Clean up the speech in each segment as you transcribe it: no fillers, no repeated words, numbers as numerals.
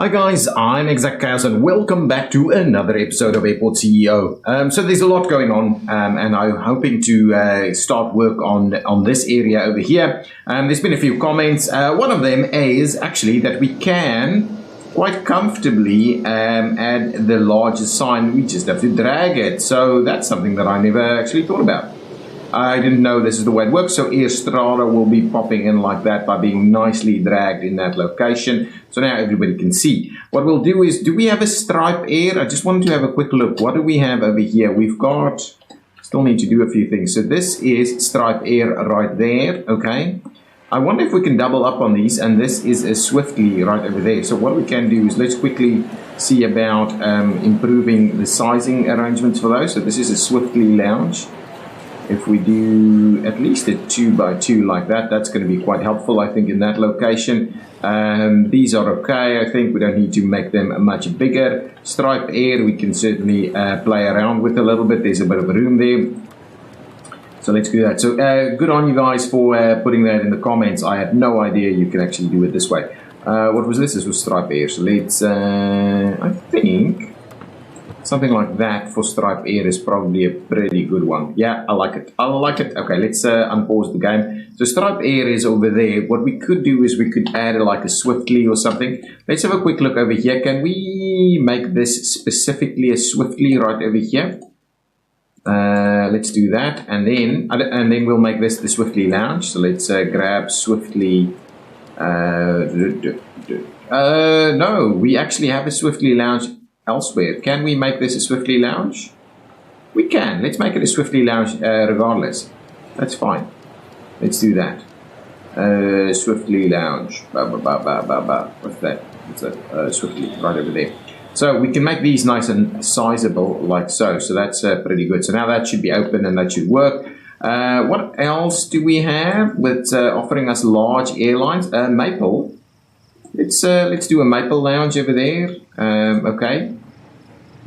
Hi guys, I'm ExactChaos and welcome back to another episode of Airport CEO. So there's a lot going on and I'm hoping to start work on this area over here. There's been a few comments. One of them is actually that we can quite comfortably add the larger sign. We just have to drag it. So that's something that I never actually thought about. I didn't know this is the way it works, so Escalator will be popping in like that by being nicely dragged in that location. So now everybody can see. What we'll do is, do we have a stripe air? I just wanted to have a quick look. What do we have over here? We've got, still need to do a few things. So this is stripe air right there, okay? I wonder if we can double up on these, and this is a swiftly right over there. So what we can do is, let's quickly see about improving the sizing arrangements for those. So this is a swiftly lounge. If we do at least a 2x2 like that, that's going to be quite helpful, I think, in that location. These are okay, I think. We don't need to make them much bigger. Stripe air, we can certainly play around with a little bit. There's a bit of room there. So let's do that. So good on you guys for putting that in the comments. I had no idea you can actually do it this way. What was this? This was stripe air. So let's, I think, something like that for stripe air is probably a pretty good one. Yeah, I like it. I like it. Okay, let's unpause the game. So stripe air is over there. What we could do is we could add like a swiftly or something. Let's have a quick look over here. Can we make this specifically a swiftly right over here? Let's do that, and then we'll make this the swiftly lounge. So let's grab swiftly. No, we actually have a swiftly lounge elsewhere. Can we make this a swiftly lounge? We can. Let's make it a swiftly lounge regardless. That's fine. Let's do that. Swiftly lounge. What's that? What's that? Swiftly right over there. So we can make these nice and sizable like so. So that's pretty good. So now that should be open and that should work. What else do we have with offering us large airlines? Maple. Let's do a maple lounge over there. Okay.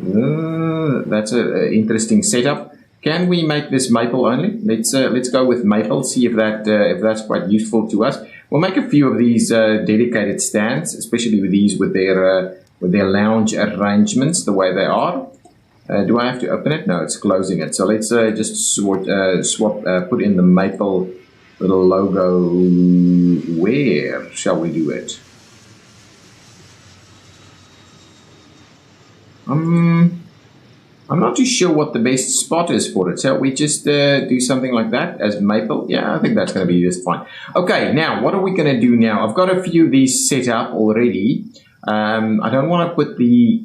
That's an interesting setup. Can we make this maple only? Let's go with maple. See if that's quite useful to us. We'll make a few of these dedicated stands, especially with these with their lounge arrangements the way they are. Do I have to open it? No, it's closing it. So let's just put in the maple little logo. Where shall we do it? I'm not too sure what the best spot is for it. So we just do something like that as maple. Yeah, I think that's going to be just fine. Okay, now what are we going to do now? I've got a few of these set up already. I don't want to put the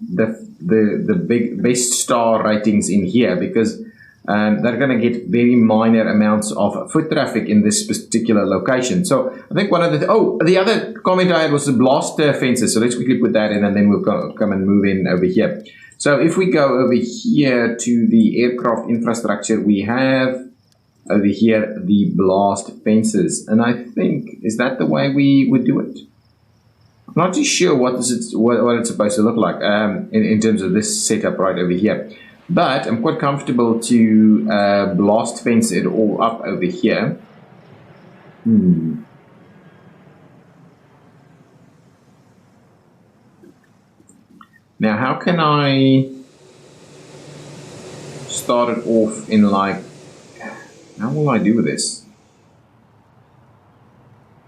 big best star ratings in here because they're going to get very minor amounts of foot traffic in this particular location. So I think one of the other comment I had was the blast fences. So let's quickly put that in and then we'll come and move in over here. So if we go over here to the aircraft infrastructure, we have over here the blast fences. And I think, is that the way we would do it? I'm not too sure what it's supposed to look like in terms of this setup right over here. But I'm quite comfortable to blast fence it all up over here. Now, how can I start it off in like, how will I do this?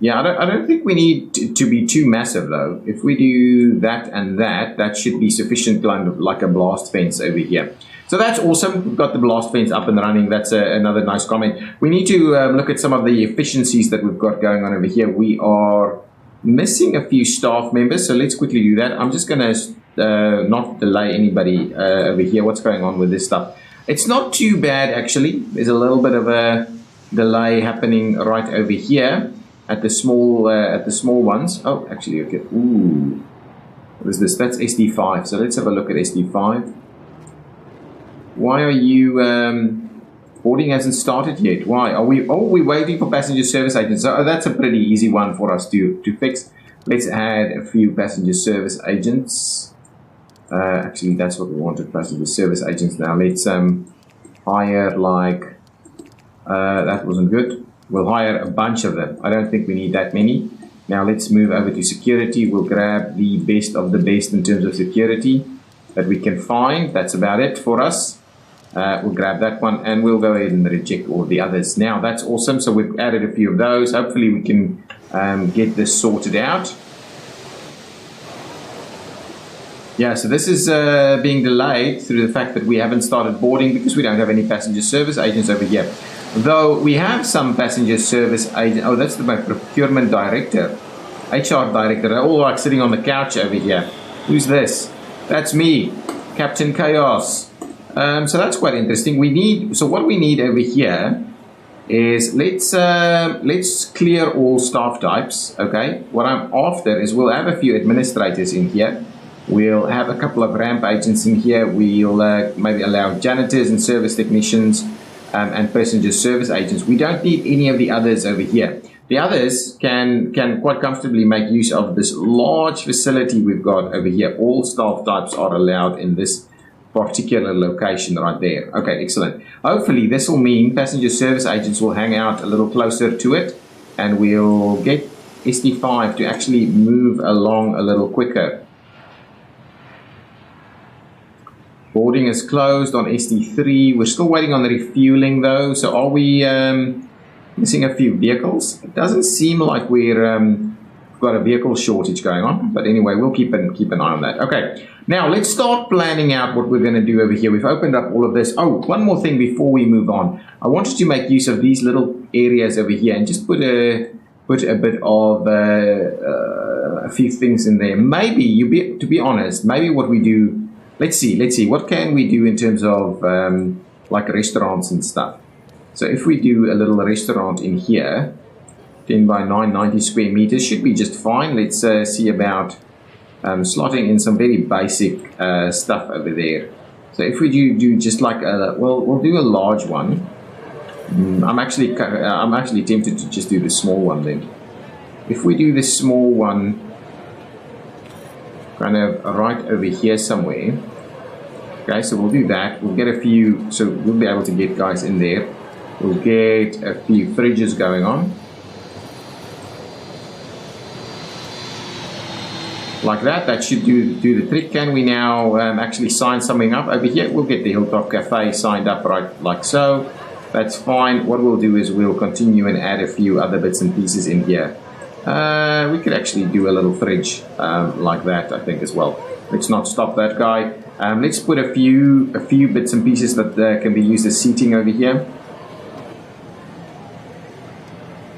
Yeah, I don't think we need to be too massive though. If we do that and that should be sufficient, kind of like a blast fence over here. So that's awesome. We've got the blast fence up and running. That's another nice comment. We need to look at some of the efficiencies that we've got going on over here. We are missing a few staff members, so let's quickly do that. I'm just going to not delay anybody over here. What's going on with this stuff? It's not too bad actually. There's a little bit of a delay happening right over here at the small ones. Oh, actually, okay. Ooh, what is this? That's SD5. So let's have a look at SD5. Why are you boarding hasn't started yet? Why are we? Oh, we're waiting for passenger service agents. So that's a pretty easy one for us to fix. Let's add a few passenger service agents. Actually, that's what we wanted, passenger service agents. Now let's hire that wasn't good. We'll hire a bunch of them. I don't think we need that many. Now let's move over to security. We'll grab the best of the best in terms of security that we can find. That's about it for us. We'll grab that one and we'll go ahead and reject all the others. Now that's awesome. So we've added a few of those. Hopefully we can get this sorted out. Yeah, so this is being delayed through the fact that we haven't started boarding because we don't have any passenger service agents over here. Though we have some passenger service agents. Oh, that's my procurement director, HR director. They're all like sitting on the couch over here. Who's this? That's me, Captain Chaos. So that's quite interesting. So what we need over here is let's clear all staff types. Okay. What I'm after is we'll have a few administrators in here. We'll have a couple of ramp agents in here. We'll maybe allow janitors and service technicians and passenger service agents. We don't need any of the others over here. The others can quite comfortably make use of this large facility we've got over here. All staff types are allowed in this particular location right there. Okay, excellent. Hopefully this will mean passenger service agents will hang out a little closer to it and we'll get SD5 to actually move along a little quicker. Boarding is closed on SD3. We're still waiting on the refueling though. So are we missing a few vehicles? It doesn't seem like we've got a vehicle shortage going on. But anyway, we'll keep an eye on that. Okay, now let's start planning out what we're going to do over here. We've opened up all of this. Oh, one more thing before we move on. I wanted to make use of these little areas over here and just put a bit of a few things in there. Maybe, to be honest, maybe what we do. Let's see. What can we do in terms of like restaurants and stuff? So if we do a little restaurant in here, 10 by 9, 90 square meters, should be just fine. Let's see about slotting in some very basic stuff over there. So if we do just like we'll do a large one. I'm actually tempted to just do the small one then. If we do this small one, kind of right over here somewhere. Okay, so we'll do that. We'll get a few, so we'll be able to get guys in there. We'll get a few fridges going on. Like that. That should do the trick. Can we now actually sign something up over here? We'll get the Hilltop Cafe signed up right like so. That's fine. What we'll do is we'll continue and add a few other bits and pieces in here. We could actually do a little fridge like that, I think, as well. Let's not stop that guy. Let's put a few bits and pieces that can be used as seating over here.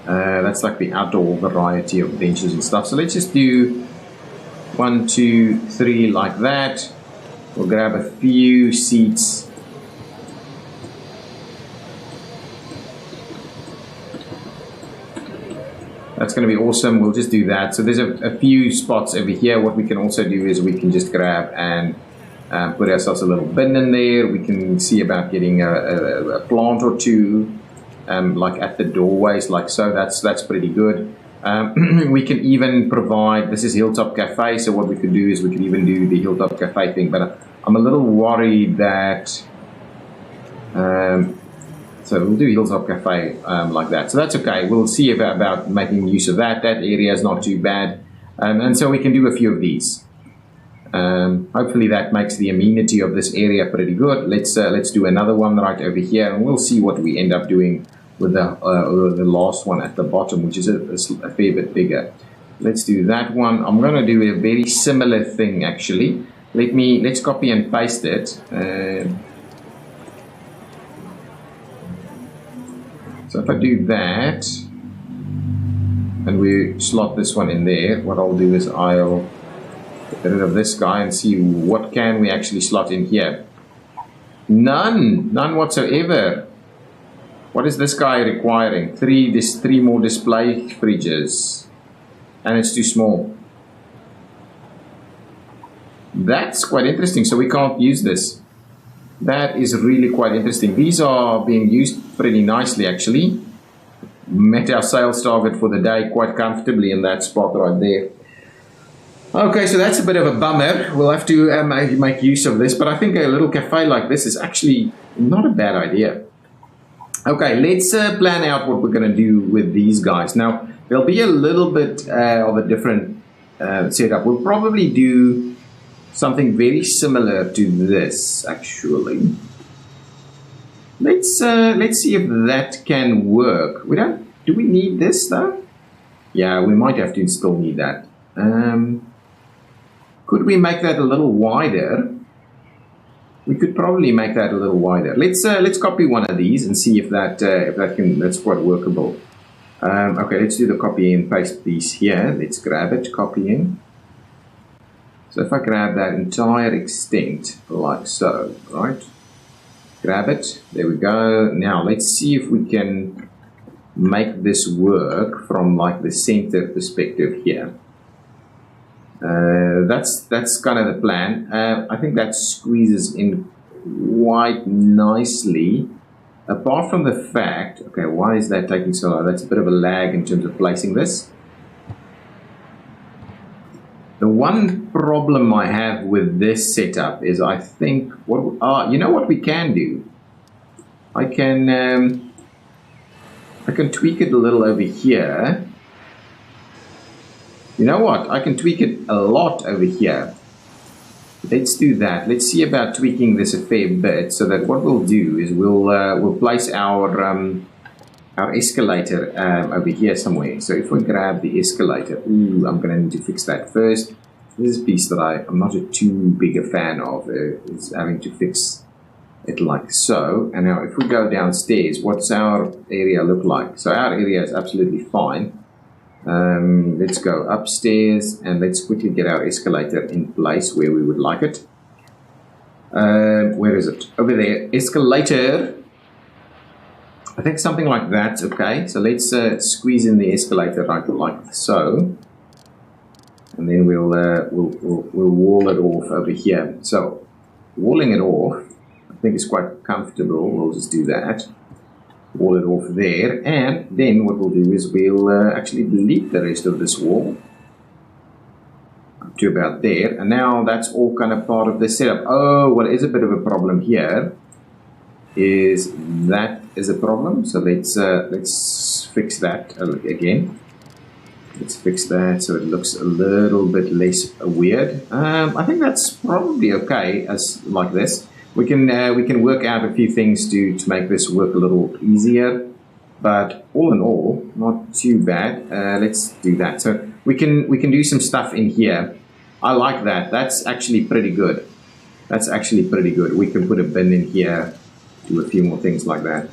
That's like the outdoor variety of benches and stuff. So let's just do 1, 2, 3 like that. We'll grab a few seats. That's going to be awesome. We'll just do that. So there's a few spots over here. What we can also do is we can just grab and put ourselves a little bin in there. We can see about getting a plant or two like at the doorways like so. That's pretty good. We can even provide, this is Hilltop Cafe, so what we could do is we could even do the Hilltop Cafe thing, but I'm a little worried that so we'll do Hilltop Cafe like that. So that's okay. We'll see about making use of that. That area is not too bad. And so we can do a few of these. Hopefully that makes the amenity of this area pretty good. Let's do another one right over here, and we'll see what we end up doing with the last one at the bottom, which is a fair bit bigger. Let's do that one. I'm going to do a very similar thing actually. Let's copy and paste it. So if I do that, and we slot this one in there, what I'll do is I'll get rid of this guy and see what can we actually slot in here. None whatsoever. What is this guy requiring? Three more display fridges, and it's too small. That's quite interesting. So we can't use this. That is really quite interesting. These are being used pretty nicely actually. Met our sales target for the day quite comfortably in that spot right there. Okay, so that's a bit of a bummer. We'll have to make use of this, but I think a little cafe like this is actually not a bad idea. Okay, let's plan out what we're going to do with these guys. Now, there'll be a little bit of a different setup. We'll probably do something very similar to this, actually. Let's see if that can work. Do we need this though? Yeah, we might have to still need that. Could we make that a little wider? We could probably make that a little wider. Let's copy one of these and see if that's quite workable. Okay, let's do the copy and paste piece here. Let's grab it, copying. So if I grab that entire extent like so, right? Grab it. There we go. Now let's see if we can make this work from like the center perspective here. That's kind of the plan. I think that squeezes in quite nicely. Apart from the fact, okay, why is that taking so long? That's a bit of a lag in terms of placing this. The one problem I have with this setup is I think, you know what we can do? I can tweak it a little over here. You know what? I can tweak it a lot over here. Let's do that. Let's see about tweaking this a fair bit, so that what we'll do is we'll place our escalator over here somewhere. So if we grab the escalator, I'm going to need to fix that first. This is a piece that I'm not too big a fan of, is having to fix it like so. And now if we go downstairs, what's our area look like? So our area is absolutely fine. Let's go upstairs and let's quickly get our escalator in place where we would like it. Where is it? Over there. Escalator. I think something like that's okay. So let's squeeze in the escalator like so, and then we'll wall it off over here. So walling it off, I think is quite comfortable. We'll just do that. Wall it off there, and then what we'll do is we'll actually delete the rest of this wall up to about there, and now that's all kind of part of the setup. Oh, what is a bit of a problem here is that is a problem. So let's fix that again. Let's fix that so it looks a little bit less weird. I think that's probably okay as like this. We can work out a few things to make this work a little easier, but all in all, not too bad. Let's do that. So we can do some stuff in here. I like that. That's actually pretty good. That's actually pretty good. We can put a bin in here, do a few more things like that.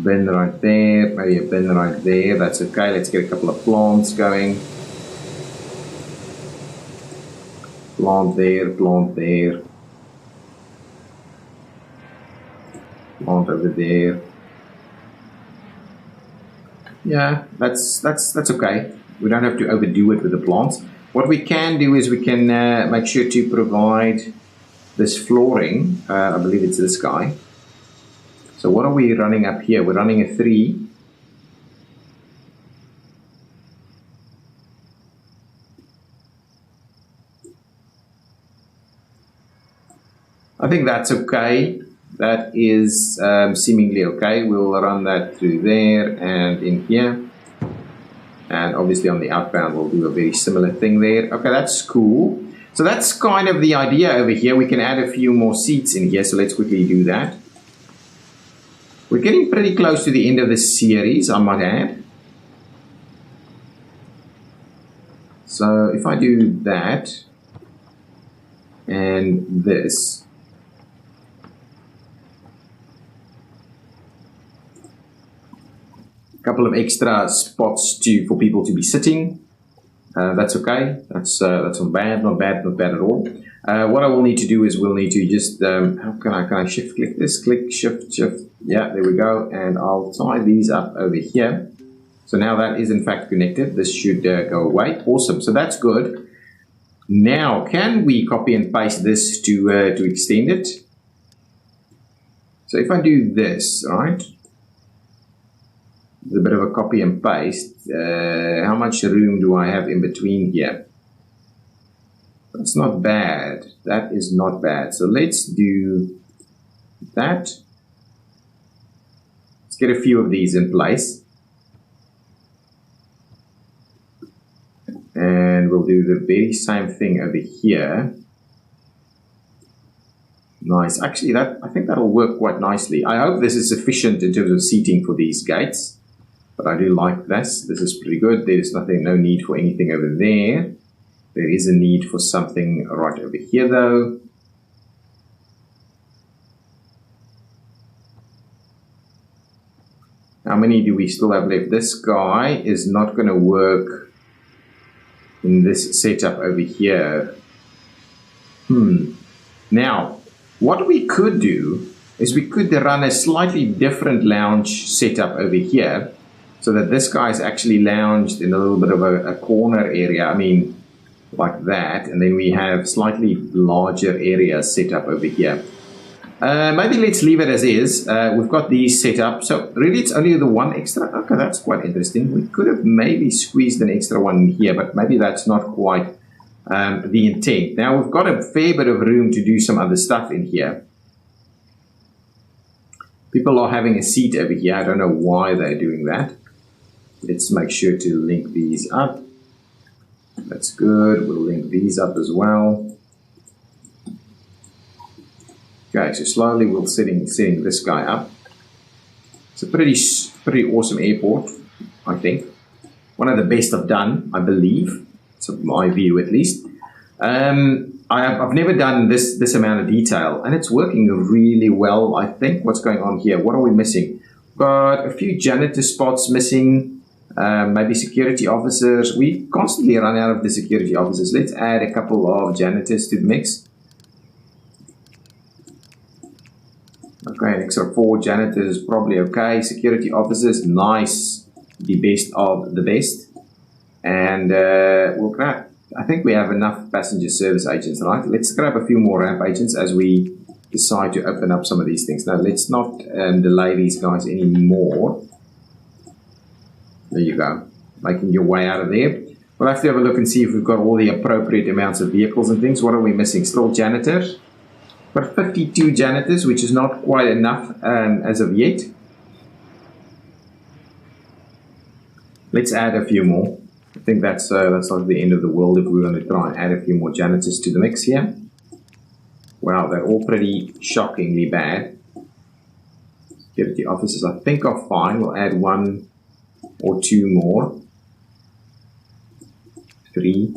Bin right there, maybe a bin right there. That's okay. Let's get a couple of plants going. Plant there, plant there. Plant over there. Yeah, that's okay. We don't have to overdo it with the plants. What we can do is we can make sure to provide this flooring. I believe it's this guy. So what are we running up here? We're running a 3. I think that's okay. That is seemingly okay. We'll run that through there and in here. And obviously on the outbound, we'll do a very similar thing there. Okay, that's cool. So that's kind of the idea over here. We can add a few more seats in here. So let's quickly do that. We're getting pretty close to the end of this series, I might add. So if I do that and this, couple of extra spots for people to be sitting. That's okay. That's not bad at all. What I will need to do is we'll need to just how can I shift click this? Click shift. Yeah, there we go. And I'll tie these up over here. So now that is in fact connected. This should go away. Awesome. So that's good. Now, can we copy and paste this to extend it? So if I do this, right? There's a bit of a copy and paste. How much room do I have in between here? That's not bad. That is not bad. So let's do that. Let's get a few of these in place. And we'll do the very same thing over here. Nice. Actually, I think that'll work quite nicely. I hope this is sufficient in terms of seating for these gates. But I do like this. This is pretty good. There's no need for anything over there. There is a need for something right over here, though. How many do we still have left? This guy is not going to work in this setup over here. Now, what we could do is we could run a slightly different lounge setup over here, so that this guy is actually lounged in a little bit of a corner area. I mean, like that. And then we have slightly larger areas set up over here. Maybe let's leave it as is. We've got these set up. So really it's only the one extra. Okay, that's quite interesting. We could have maybe squeezed an extra one here, but maybe that's not quite the intent. Now we've got a fair bit of room to do some other stuff in here. People are having a seat over here. I don't know why they're doing that. Let's make sure to link these up. That's good. We'll link these up as well. Okay, so slowly we'll setting this guy up. It's a pretty awesome airport, I think. One of the best I've done, I believe. It's my view, at least. I've never done this amount of detail, and it's working really well. I think what's going on here. What are we missing? We've got a few janitor spots missing. Maybe security officers. We constantly run out of the security officers. Let's add a couple of janitors to the mix. Okay, an extra 4 janitors, probably okay. Security officers, nice. The best of the best. And we'll grab, I think we have enough passenger service agents, right? Let's grab a few more ramp agents as we decide to open up some of these things. Now, let's not delay these guys anymore. There you go. Making your way out of there. We'll have to have a look and see if we've got all the appropriate amounts of vehicles and things. What are we missing? Still janitors. But 52 janitors, which is not quite enough as of yet. Let's add a few more. I think that's not the end of the world if we're going to try and add a few more janitors to the mix here. Wow, they're all pretty shockingly bad. Security officers, I think, are fine. We'll add 1 or 2 more. 3.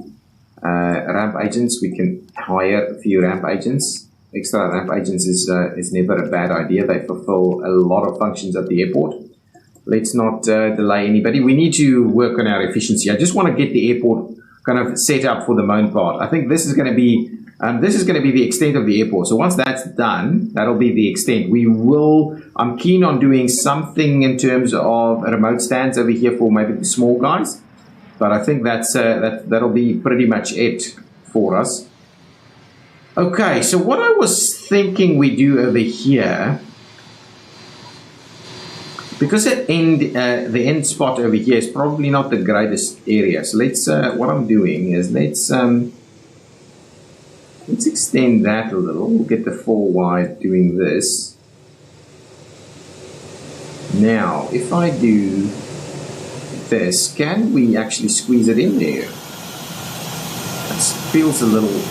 Ramp agents, we can hire a few ramp agents. Extra ramp agents is never a bad idea. They fulfill a lot of functions at the airport. Let's not delay anybody. We need to work on our efficiency. I just want to get the airport kind of set up for the main part. I think this is going to be the extent of the airport. So once that's done, that'll be the extent. I'm keen on doing something in terms of remote stands over here for maybe the small guys. But I think that'll be pretty much it for us. Okay, so what I was thinking we do over here, because the end spot over here is probably not the greatest area. So what I'm doing is let's extend that a little. We'll get the 4 wide doing this. Now, if I do this, can we actually squeeze it in there? That feels a little,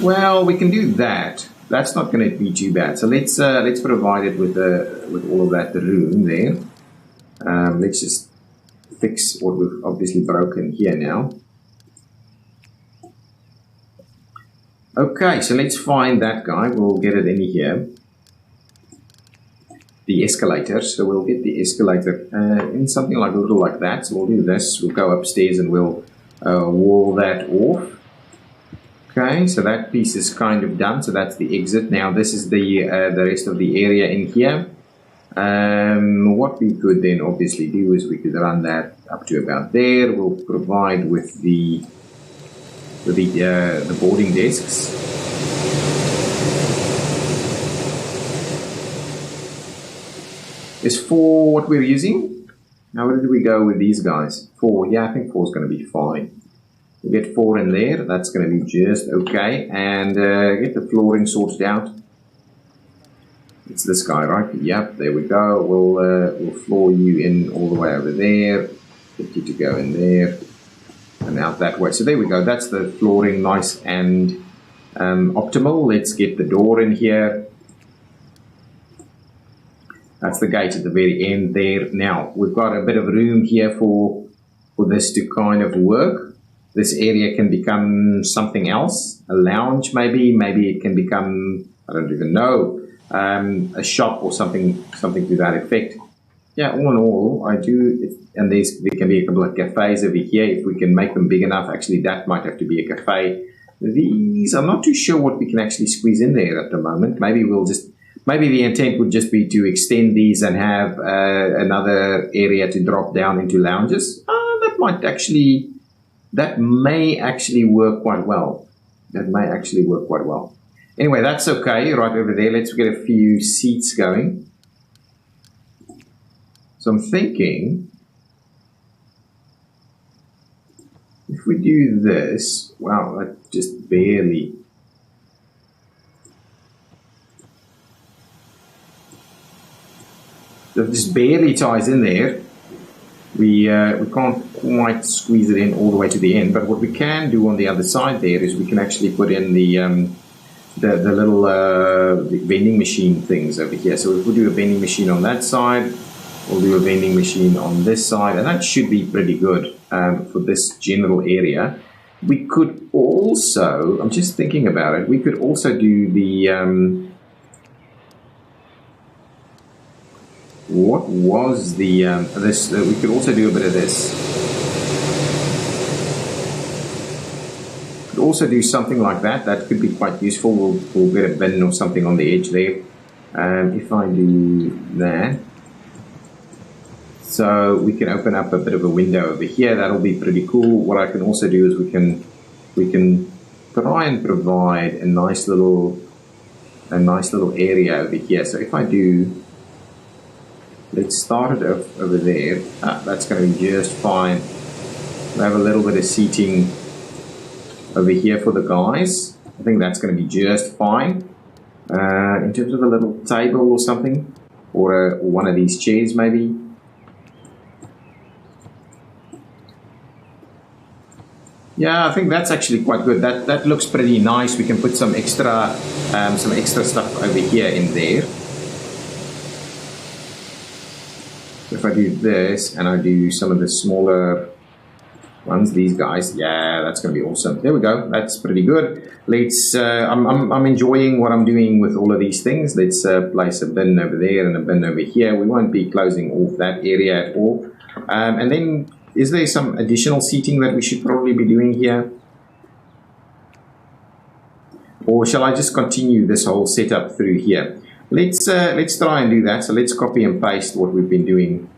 well, we can do that. That's not going to be too bad. So let's provide it with all of that room there. Let's just fix what we've obviously broken here now. Okay, so let's find that guy. We'll get it in here. The escalator. So we'll get the escalator in something like a little like that. So we'll do this. We'll go upstairs and we'll wall that off. Okay, so that piece is kind of done. So that's the exit. Now this is the rest of the area in here. What we could then obviously do is we could run that up to about there. We'll provide with the boarding desks. Is 4 what we're using? Now where did we go with these guys? 4, yeah, I think 4 is going to be fine. We'll get 4 in there, that's going to be just okay. And get the flooring sorted out. It's this guy, right? Yep, there we go. We'll floor you in all the way over there. Get you to go in there and out that way. So there we go. That's the flooring, nice and optimal. Let's get the door in here. That's the gate at the very end there. Now, we've got a bit of room here for this to kind of work. This area can become something else, a lounge maybe. Maybe it can become, I don't even know, a shop or something to that effect. Yeah, all in all, I do, and there can be a couple of cafes over here. If we can make them big enough, actually that might have to be a cafe. These, I'm not too sure what we can actually squeeze in there at the moment. Maybe the intent would just be to extend these and have another area to drop down into lounges. That may actually work quite well. Anyway, that's okay. Right over there, let's get a few seats going. So I'm thinking, if we do this, wow, that just barely. That just barely ties in there. We can't quite squeeze it in all the way to the end, but what we can do on the other side there is we can actually put in the little vending machine things over here. So if we do a vending machine on that side, we'll do a vending machine on this side, and that should be pretty good for this general area. We could also, I'm just thinking about it, we could also do the what was the this? We could also do a bit of this. Could also do something like that. That could be quite useful. We'll get a bin or something on the edge there. If I do that, so we can open up a bit of a window over here. That'll be pretty cool. What I can also do is we can try and provide a nice little area over here. So if I do. Let's start it over there. That's going to be just fine. We have a little bit of seating over here for the guys. I think that's going to be just fine. In terms of a little table or something, or one of these chairs maybe. Yeah, I think that's actually quite good. That looks pretty nice. We can put some extra stuff over here in there. If I do this and I do some of the smaller ones, these guys, yeah, that's going to be awesome. There we go. That's pretty good. Let's. I'm enjoying what I'm doing with all of these things. Let's place a bin over there and a bin over here. We won't be closing off that area at all. And then, is there some additional seating that we should probably be doing here? Or shall I just continue this whole setup through here? Let's try and do that. So let's copy and paste what we've been doing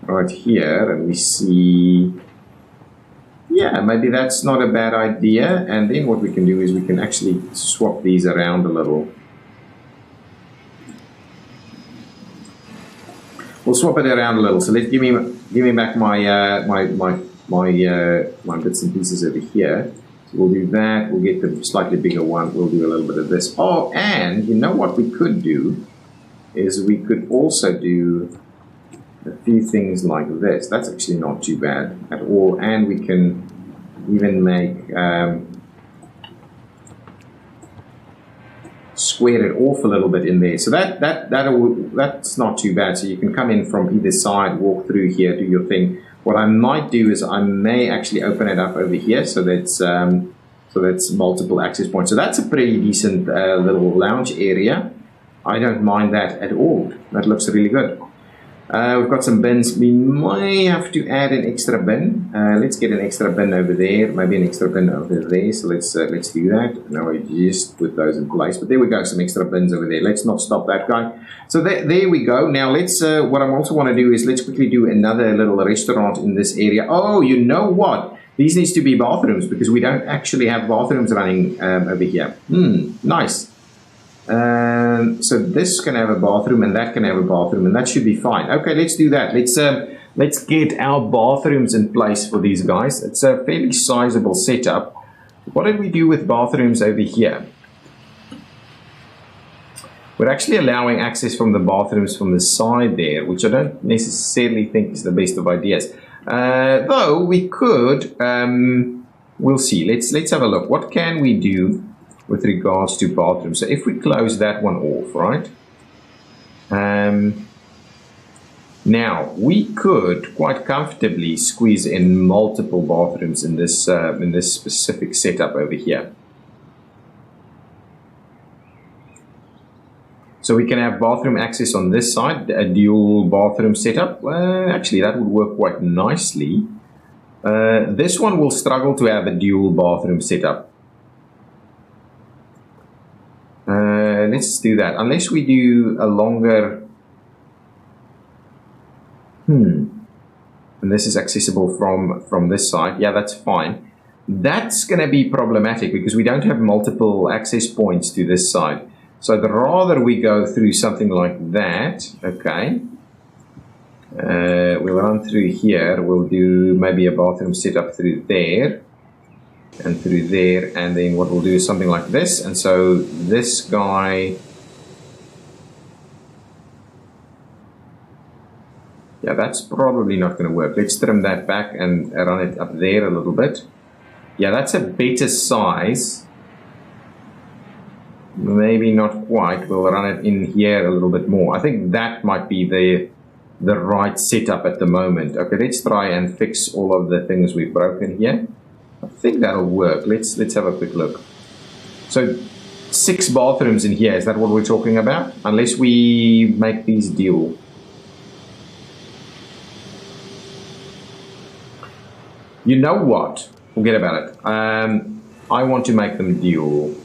right here, and we see, yeah, maybe that's not a bad idea. And then what we can do is we can actually swap these around a little. We'll swap it around a little. So let's give me back my bits and pieces over here. We'll do that. We'll get the slightly bigger one. We'll do a little bit of this. Oh, and you know what we could do is we could also do a few things like this. That's actually not too bad at all. And we can even make square it off a little bit in there. So that's not too bad. So you can come in from either side, walk through here, do your thing. What I might do is I may actually open it up over here, so that's multiple access points. So that's a pretty decent little lounge area. I don't mind that at all. That looks really good. We've got some bins. We may have to add an extra bin. Let's get an extra bin over there, maybe an extra bin over there. So let's do that. Now I just put those in place. But there we go, some extra bins over there. Let's not stop that guy. So there we go. Now let's. What I also want to do is let's quickly do another little restaurant in this area. Oh, you know what? These needs to be bathrooms because we don't actually have bathrooms running over here. Nice. So this can have a bathroom and that can have a bathroom and that should be fine. Okay, let's do that. Let's get our bathrooms in place for these guys. It's a fairly sizable setup. What did we do with bathrooms over here? We're actually allowing access from the bathrooms from the side there, which I don't necessarily think is the best of ideas. Though we could, we'll see. Let's have a look. What can we do with regards to bathrooms? So if we close that one off, right? Now we could quite comfortably squeeze in multiple bathrooms in this specific setup over here. So we can have bathroom access on this side, a dual bathroom setup. Actually, that would work quite nicely. This one will struggle to have a dual bathroom setup. Let's do that. Unless we do a longer... And this is accessible from this side. Yeah, that's fine. That's going to be problematic because we don't have multiple access points to this side. So I'd rather we go through something like that. Okay. We'll run through here. We'll do maybe a bathroom setup through there and through there. And then what we'll do is something like this. And so this guy... Yeah, that's probably not going to work. Let's trim that back and run it up there a little bit. Yeah, that's a better size. Maybe not quite. We'll run it in here a little bit more. I think that might be the right setup at the moment. Okay, let's try and fix all of the things we've broken here. I think that'll work. Let's have a quick look. So 6 bathrooms in here. Is that what we're talking about? Unless we make these dual. You know what? Forget about it. I want to make them dual.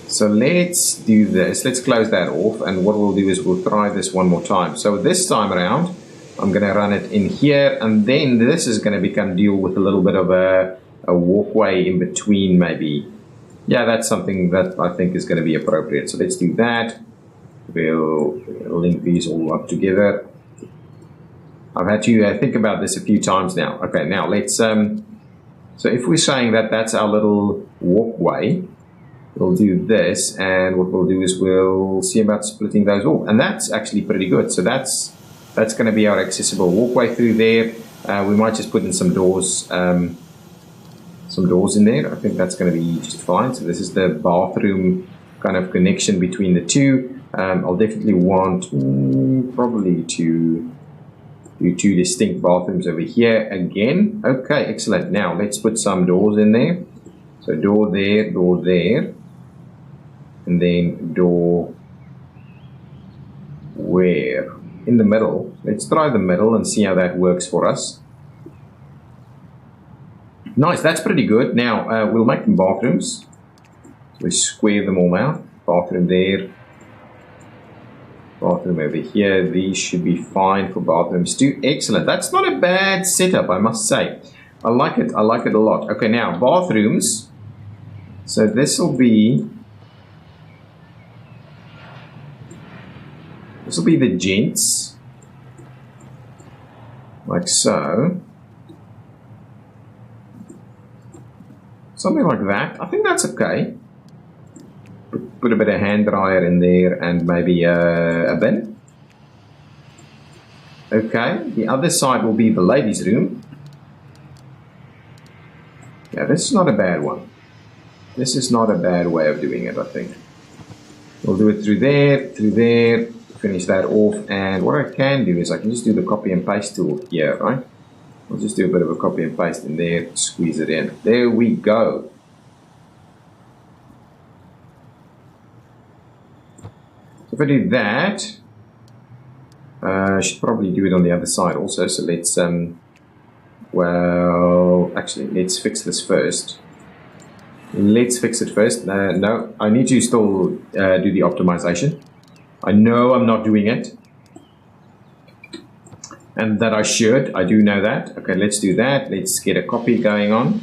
So let's do this. Let's close that off. And what we'll do is we'll try this one more time. So this time around, I'm going to run it in here. And then this is going to become dual with a little bit of a walkway in between maybe. Yeah, that's something that I think is going to be appropriate. So let's do that. We'll link these all up together. I've had to think about this a few times now. Okay, now let's... so if we're saying that that's our little walkway... We'll do this, and what we'll do is we'll see about splitting those off. And that's actually pretty good. So that's going to be our accessible walkway through there. We might just put in some doors in there. I think that's going to be just fine. So this is the bathroom kind of connection between the two. I'll definitely want probably to do 2 distinct bathrooms over here again. Okay, excellent. Now let's put some doors in there. So door there. And then door where? In the middle. Let's try the middle and see how that works for us. Nice, that's pretty good. Now, we'll make them bathrooms. So we square them all out. Bathroom there. Bathroom over here. These should be fine for bathrooms too. Excellent. That's not a bad setup, I must say. I like it. I like it a lot. Okay, now, bathrooms. So this will be... This will be the gents, like so. Something like that. I think that's okay. Put a bit of hand dryer in there and maybe a bin. Okay, the other side will be the ladies' room. Yeah, this is not a bad one. This is not a bad way of doing it, I think. We'll do it through there. Finish that off, and what I can do is I can just do the copy and paste tool here, right? I'll just do a bit of a copy and paste in there, squeeze it in. There we go. If I do that, I should probably do it on the other side also. So let's, well, actually, let's fix this first. Let's fix it first. No, I need to still do the optimization. I know I'm not doing it, and that I should. I do know that. Okay, let's do that. Let's get a copy going on.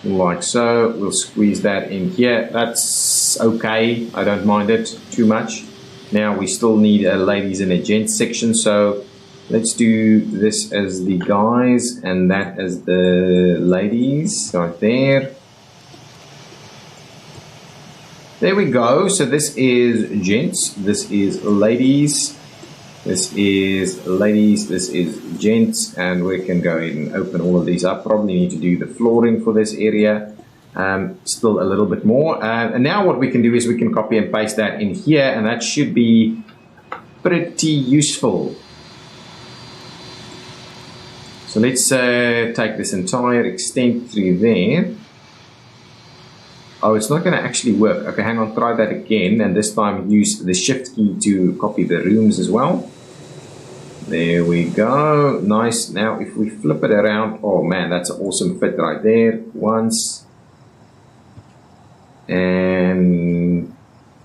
Like so. We'll squeeze that in here. That's okay. I don't mind it too much. Now we still need a ladies and a gents section, so let's do this as the guys and that as the ladies right there. There we go. So this is gents, this is ladies. This is ladies, this is gents, and we can go ahead and open all of these up. Probably need to do the flooring for this area. Still a little bit more. And now what we can do is we can copy and paste that in here, and that should be pretty useful. So let's take this entire extent through there. Oh, it's not going to actually work. Okay, hang on, try that again, and this time use the shift key to copy the rooms as well. There we go. Nice. Now if we flip it around, oh man, that's an awesome fit right there. Once and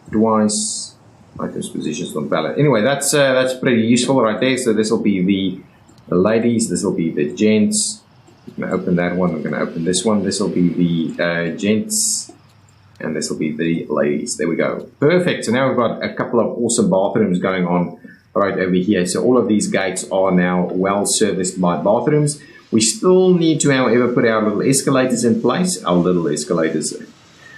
twice. Items positions not valid. Anyway, that's pretty useful right there. So this will be the ladies, this will be the gents. I'm going to open that one. I'm going to open this one. This will be the gents, and this will be the ladies. There we go. Perfect. So now we've got a couple of awesome bathrooms going on right over here. So all of these gates are now well serviced by bathrooms. We still need to, however, put our little escalators in place. Our little escalators.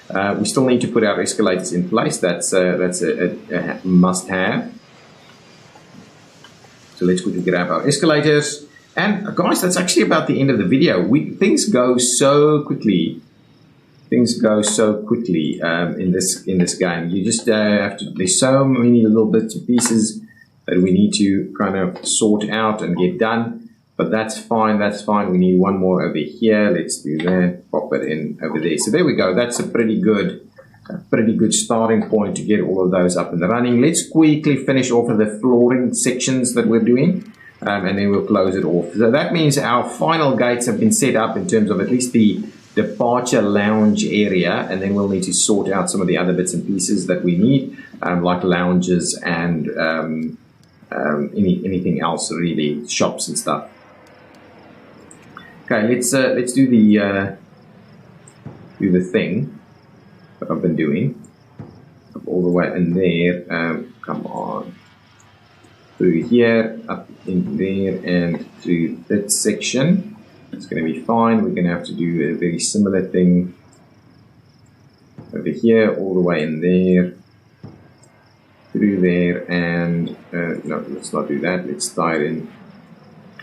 We still need to put our escalators in place. That's a must-have. So let's quickly grab our escalators. And guys, that's actually about the end of the video. Things go so quickly. Things go so quickly in this game. You just have to. There's so many little bits and pieces that we need to kind of sort out and get done. But that's fine. That's fine. We need one more over here. Let's do that. Pop it in over there. So there we go. That's a pretty good starting point to get all of those up and running. Let's quickly finish off with the flooring sections that we're doing, and then we'll close it off. So that means our final gates have been set up in terms of at least the departure lounge area, and then we'll need to sort out some of the other bits and pieces that we need, like lounges and anything else really, shops and stuff. Okay, let's do the thing that I've been doing. Up all the way in there. Come on. Through here, up in there, and through that section. It's going to be fine. We're going to have to do a very similar thing over here, all the way in there, through there, and no, let's not do that. Let's tie it in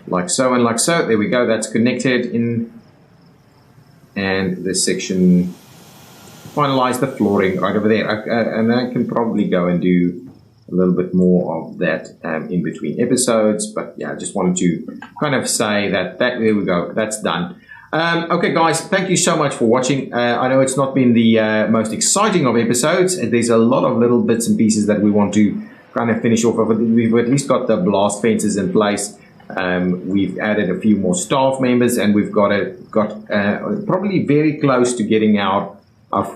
like so and like so. There we go. That's connected in, and this section. Finalize the flooring right over there, and I can probably go and do a little bit more of that in between episodes, but yeah, I just wanted to kind of say that there we go, that's done. Okay guys, thank you so much for watching. I know it's not been the most exciting of episodes, and there's a lot of little bits and pieces that we want to kind of finish off of. We've at least got the blast fences in place. We've added a few more staff members, and we've got probably very close to getting our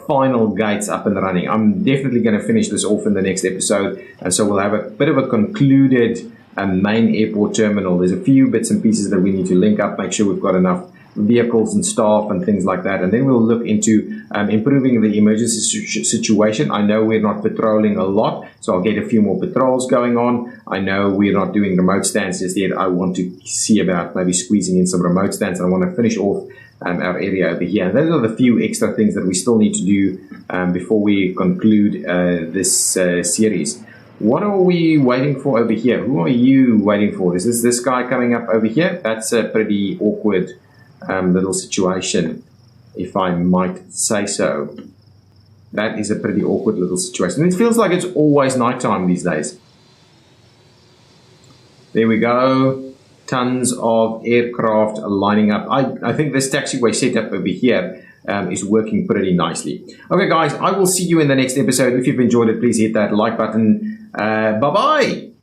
final gates up and running. I'm definitely going to finish this off in the next episode, and so we'll have a bit of a concluded main airport terminal. There's a few bits and pieces that we need to link up, make sure we've got enough vehicles and staff and things like that, and then we'll look into improving the emergency situation. I know we're not patrolling a lot, so I'll get a few more patrols going on. I know we're not doing remote stands just yet. I want to see about maybe squeezing in some remote stands, and I want to finish off our area over here. And those are the few extra things that we still need to do before we conclude this series. What are we waiting for over here? Who are you waiting for? Is this guy coming up over here? That's a pretty awkward little situation, if I might say so. That is a pretty awkward little situation. It feels like it's always nighttime these days. There we go. Tons of aircraft lining up. I think this taxiway setup over here is working pretty nicely. Okay guys, I will see you in the next episode. If you've enjoyed it, please hit that like button. Bye-bye.